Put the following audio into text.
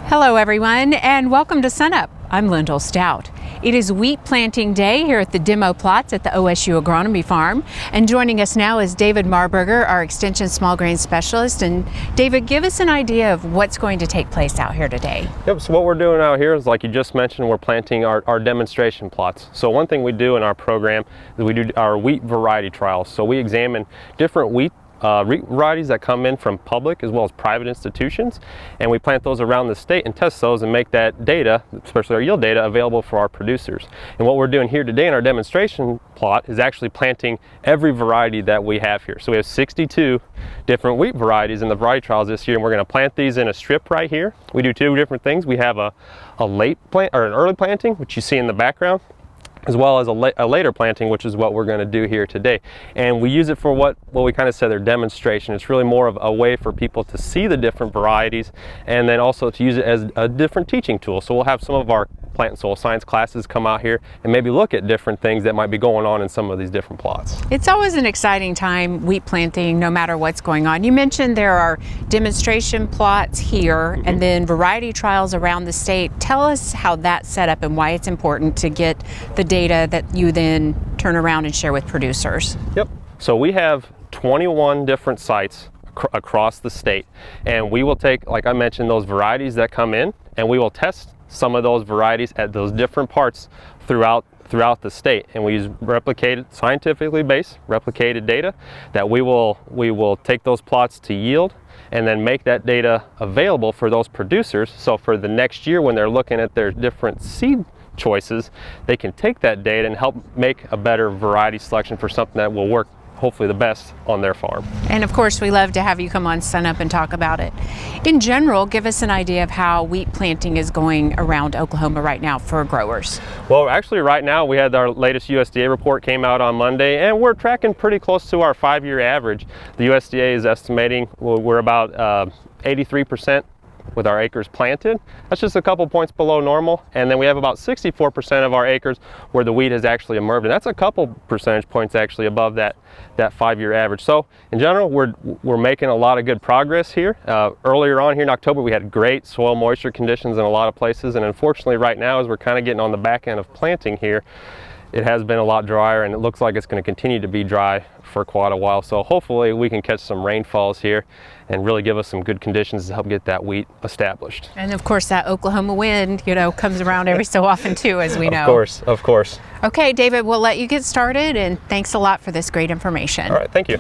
Hello everyone, and welcome to SUNUP. I'm Lyndall Stout. It is wheat planting day here at the demo plots at the OSU Agronomy Farm. And joining us now is David Marburger, our Extension Small Grain Specialist. And David, give us an idea of what's going to take place out here today. Yep, so what we're doing out here is, like you just mentioned, we're planting our demonstration plots. So one thing we do in our program is we do our wheat variety trials. So we examine different wheat varieties that come in from public as well as private institutions, and we plant those around the state and test those and make that data, especially our yield data, available for our producers. And what we're doing here today in our demonstration plot is actually planting every variety that we have here. So we have 62 different wheat varieties in the variety trials this year, and we're going to plant these in a strip right here. We do two different things. We have a late plant or an early planting, which you see in the background, as well as a later planting, which is what we're going to do here today. And we use it for what we kind of said, their demonstration. It's really more of a way for people to see the different varieties, and then also to use it as a different teaching tool. So we'll have some of our plant and soil science classes come out here and maybe look at different things that might be going on in some of these different plots. It's always an exciting time wheat planting, no matter what's going on. You mentioned there are demonstration plots here and then variety trials around the state. Tell us how that's set up and why it's important to get the data that you then turn around and share with producers. Yep. So we have 21 different sites across the state, and we will take, like I mentioned, those varieties that come in, and we will test some of those varieties at those different parts throughout the state, and we use replicated, scientifically based replicated data that we will take those plots to yield and then make that data available for those producers. So for the next year, when they're looking at their different seed choices, they can take that data and help make a better variety selection for something that will work hopefully the best on their farm. And of course, we love to have you come on SUNUP and talk about it. In general, give us an idea of how wheat planting is going around Oklahoma right now for growers. Well, actually right now we had our latest USDA report came out on Monday, and we're tracking pretty close to our 5-year average. The USDA is estimating we're about 83% with our acres planted. That's just a couple points below normal, and then we have about 64% of our acres where the wheat has actually emerged, and that's a couple percentage points actually above that 5-year average. So in general, we're making a lot of good progress here. Earlier on here in October, we had great soil moisture conditions in a lot of places, and unfortunately right now, as we're kind of getting on the back end of planting here, it has been a lot drier, and it looks like it's going to continue to be dry for quite a while. So hopefully we can catch some rainfalls here and really give us some good conditions to help get that wheat established. And of course that Oklahoma wind, comes around every so often too, as we know. Of course. Okay, David, we'll let you get started, and thanks a lot for this great information. All right, thank you.